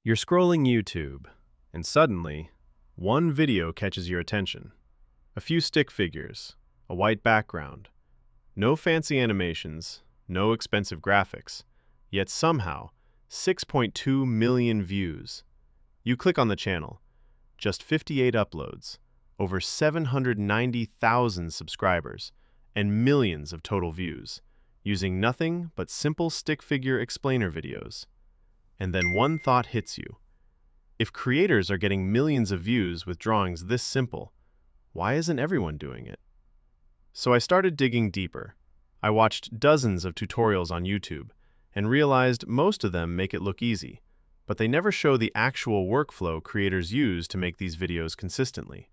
You're scrolling YouTube, and suddenly, one video catches your attention. A few stick figures, a white background, no fancy animations, no expensive graphics, yet somehow, 6.2 million views. You click on the channel, just 58 uploads, over 790,000 subscribers, and millions of total views, using nothing but simple stick figure explainer videos. And then one thought hits you. If creators are getting millions of views with drawings this simple, why isn't everyone doing it? So I started digging deeper. I watched dozens of tutorials on YouTube and realized most of them make it look easy, but they never show the actual workflow creators use to make these videos consistently.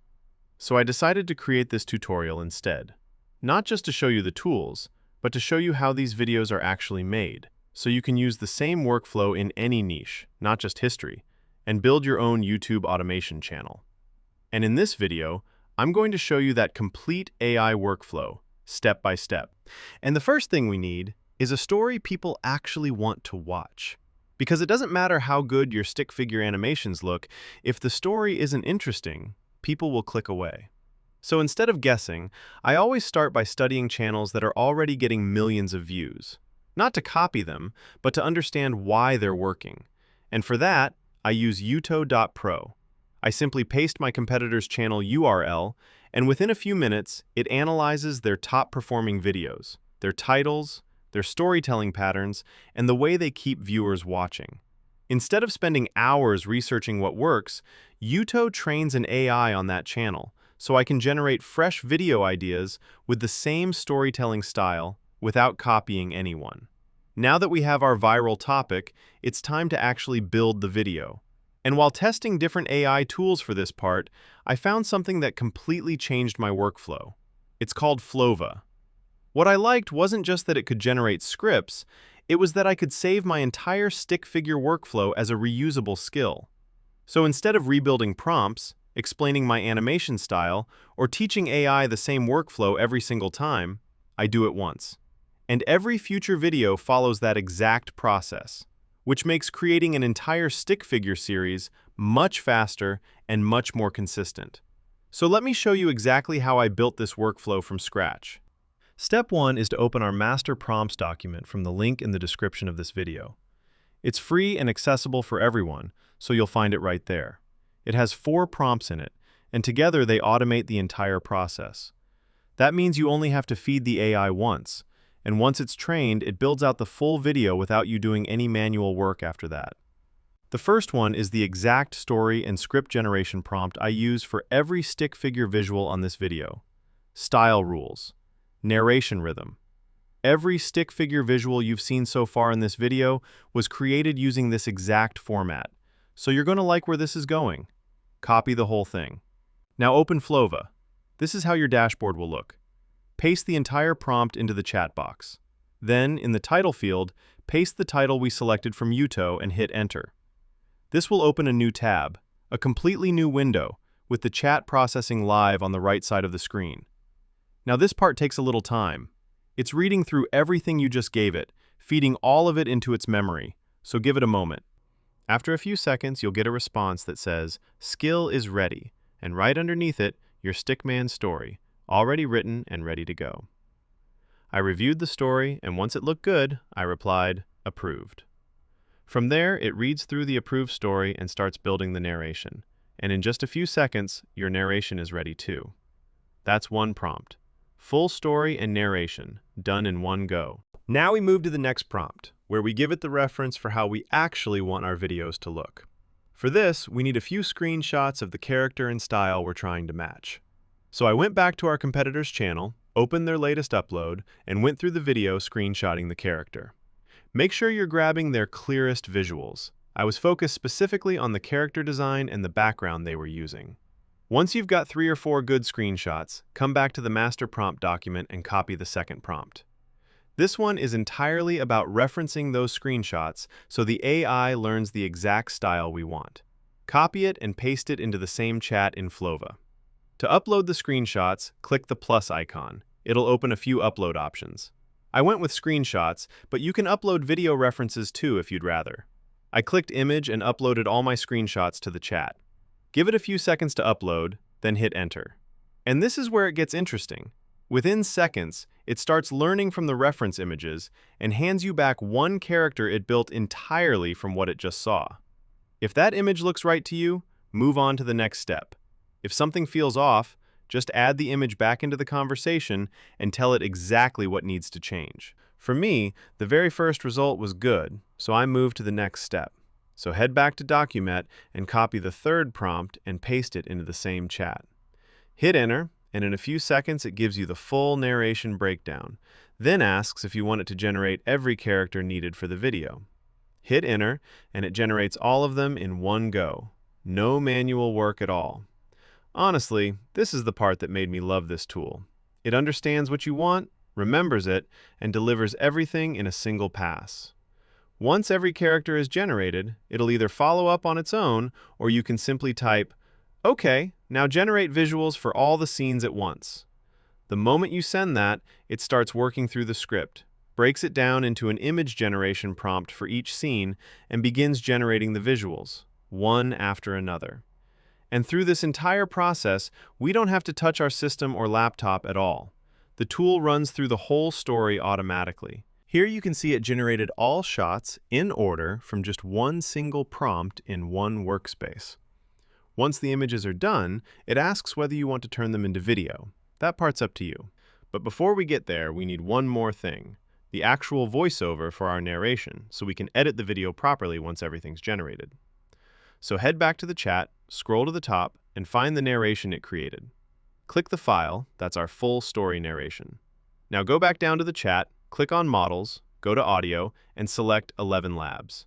So I decided to create this tutorial instead. Not just to show you the tools, but to show you how these videos are actually made, so you can use the same workflow in any niche, not just history, and build your own YouTube automation channel. And in this video, I'm going to show you that complete AI workflow, step by step. And the first thing we need is a story people actually want to watch. Because it doesn't matter how good your stick figure animations look, if the story isn't interesting, people will click away. So instead of guessing, I always start by studying channels that are already getting millions of views. Not to copy them, but to understand why they're working. And for that, I use Yuto.pro. I simply paste my competitor's channel URL, and within a few minutes, it analyzes their top-performing videos, their titles, their storytelling patterns, and the way they keep viewers watching. Instead of spending hours researching what works, Yuto trains an AI on that channel, so I can generate fresh video ideas with the same storytelling style without copying anyone. Now that we have our viral topic, it's time to actually build the video. And while testing different AI tools for this part, I found something that completely changed my workflow. It's called Flova. What I liked wasn't just that it could generate scripts, it was that I could save my entire stick figure workflow as a reusable skill. So instead of rebuilding prompts, explaining my animation style, or teaching AI the same workflow every single time, I do it once. And every future video follows that exact process, which makes creating an entire stick figure series much faster and much more consistent. So let me show you exactly how I built this workflow from scratch. Step 1 is to open our master prompts document from the link in the description of this video. It's free and accessible for everyone, so you'll find it right there. It has 4 prompts in it, and together they automate the entire process. That means you only have to feed the AI once, and once it's trained, it builds out the full video without you doing any manual work after that. The first one is the exact story and script generation prompt I use for every stick figure visual on this video. Style rules. Narration rhythm. Every stick figure visual you've seen so far in this video was created using this exact format, so you're going to like where this is going. Copy the whole thing. Now open Flova. This is how your dashboard will look. Paste the entire prompt into the chat box. Then, in the title field, paste the title we selected from Yuto and hit Enter. This will open a new tab, a completely new window, with the chat processing live on the right side of the screen. Now this part takes a little time. It's reading through everything you just gave it, feeding all of it into its memory, so give it a moment. After a few seconds, you'll get a response that says, "Skill is ready," and right underneath it, your Stickman story, already written and ready to go. I reviewed the story, and once it looked good, I replied, "Approved." From there, it reads through the approved story and starts building the narration. And in just a few seconds, your narration is ready too. That's one prompt. Full story and narration, done in one go. Now we move to the next prompt, where we give it the reference for how we actually want our videos to look. For this, we need a few screenshots of the character and style we're trying to match. So I went back to our competitor's channel, opened their latest upload, and went through the video screenshotting the character. Make sure you're grabbing their clearest visuals. I was focused specifically on the character design and the background they were using. Once you've got 3 or 4 good screenshots, come back to the master prompt document and copy the second prompt. This one is entirely about referencing those screenshots so the AI learns the exact style we want. Copy it and paste it into the same chat in Flova. To upload the screenshots, click the plus icon. It'll open a few upload options. I went with screenshots, but you can upload video references too if you'd rather. I clicked image and uploaded all my screenshots to the chat. Give it a few seconds to upload, then hit enter. And this is where it gets interesting. Within seconds, it starts learning from the reference images and hands you back one character it built entirely from what it just saw. If that image looks right to you, move on to the next step. If something feels off, just add the image back into the conversation and tell it exactly what needs to change. For me, the very first result was good, so I moved to the next step. So head back to Document and copy the third prompt and paste it into the same chat. Hit enter, and in a few seconds it gives you the full narration breakdown, then asks if you want it to generate every character needed for the video. Hit enter, and it generates all of them in one go. No manual work at all. Honestly, this is the part that made me love this tool. It understands what you want, remembers it, and delivers everything in a single pass. Once every character is generated, it'll either follow up on its own, or you can simply type, "Okay, now generate visuals for all the scenes at once." The moment you send that, it starts working through the script, breaks it down into an image generation prompt for each scene, and begins generating the visuals, one after another. And through this entire process, we don't have to touch our system or laptop at all. The tool runs through the whole story automatically. Here you can see it generated all shots in order from just one single prompt in one workspace. Once the images are done, it asks whether you want to turn them into video. That part's up to you. But before we get there, we need one more thing, the actual voiceover for our narration, so we can edit the video properly once everything's generated. So head back to the chat, scroll to the top, and find the narration it created. Click the file, that's our full story narration. Now go back down to the chat, click on Models, go to Audio, and select 11 Labs.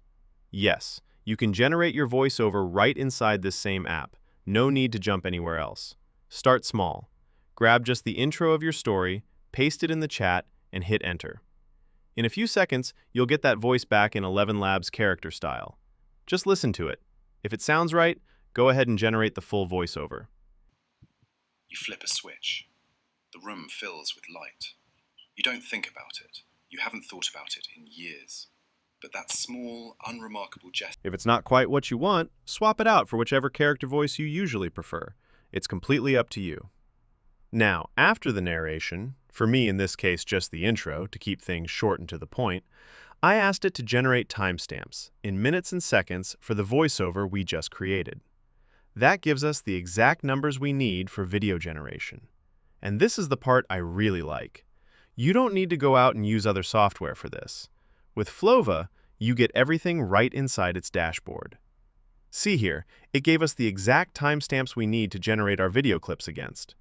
Yes, you can generate your voiceover right inside this same app. No need to jump anywhere else. Start small. Grab just the intro of your story, paste it in the chat, and hit enter. In a few seconds, you'll get that voice back in 11 Labs character style. Just listen to it. If it sounds right, go ahead and generate the full voiceover. You flip a switch. The room fills with light. You don't think about it. You haven't thought about it in years. But that small, unremarkable gesture... If it's not quite what you want, swap it out for whichever character voice you usually prefer. It's completely up to you. Now, after the narration, for me in this case just the intro to keep things short and to the point, I asked it to generate timestamps in minutes and seconds for the voiceover we just created. That gives us the exact numbers we need for video generation. And this is the part I really like. You don't need to go out and use other software for this. With Flova, you get everything right inside its dashboard. See here, it gave us the exact timestamps we need to generate our video clips against.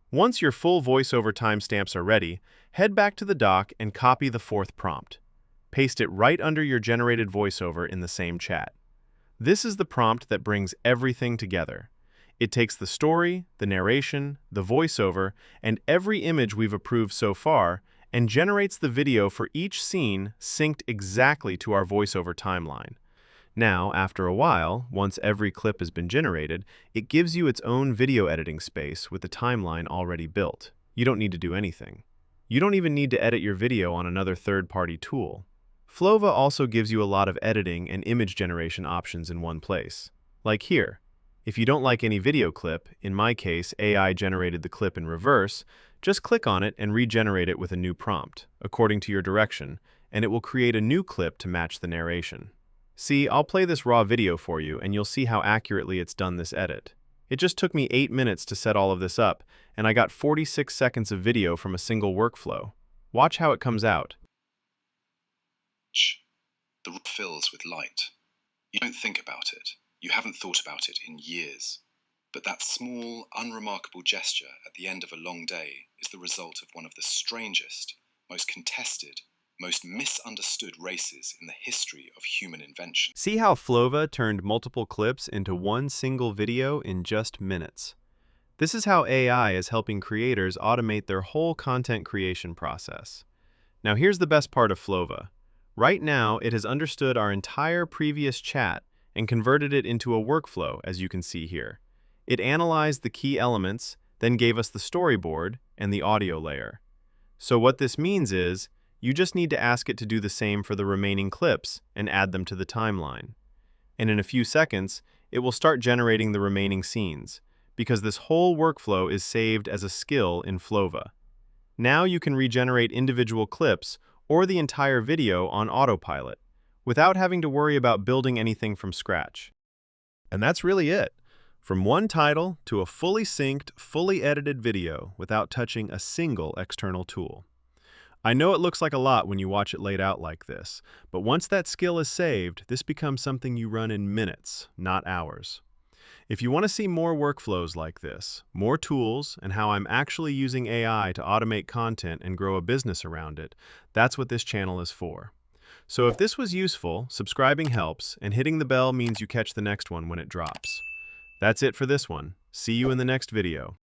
Once your full voiceover timestamps are ready, head back to the dock and copy the fourth prompt. Paste it right under your generated voiceover in the same chat. This is the prompt that brings everything together. It takes the story, the narration, the voiceover, and every image we've approved so far, and generates the video for each scene synced exactly to our voiceover timeline. Now, after a while, once every clip has been generated, it gives you its own video editing space with the timeline already built. You don't need to do anything. You don't even need to edit your video on another third-party tool. Flova also gives you a lot of editing and image generation options in one place. Like here. If you don't like any video clip, in my case AI generated the clip in reverse, just click on it and regenerate it with a new prompt, according to your direction, and it will create a new clip to match the narration. See, I'll play this raw video for you and you'll see how accurately it's done this edit. It just took me 8 minutes to set all of this up, and I got 46 seconds of video from a single workflow. Watch how it comes out. The room fills with light. You don't think about it. You haven't thought about it in years. But that small, unremarkable gesture at the end of a long day is the result of one of the strangest, most contested, most misunderstood races in the history of human invention. See how Flova turned multiple clips into one single video in just minutes. This is how AI is helping creators automate their whole content creation process. Now here's the best part of Flova. Right now, it has understood our entire previous chat and converted it into a workflow, as you can see here. It analyzed the key elements, then gave us the storyboard and the audio layer. So what this means is, you just need to ask it to do the same for the remaining clips and add them to the timeline. and in a few seconds, it will start generating the remaining scenes, because this whole workflow is saved as a skill in Flova. Now you can regenerate individual clips or the entire video on autopilot, without having to worry about building anything from scratch. And that's really it. From one title to a fully synced, fully edited video without touching a single external tool. I know it looks like a lot when you watch it laid out like this, but once that skill is saved, this becomes something you run in minutes, not hours. If you want to see more workflows like this, more tools, and how I'm actually using AI to automate content and grow a business around it, that's what this channel is for. So if this was useful, subscribing helps, and hitting the bell means you catch the next one when it drops. That's it for this one. See you in the next video.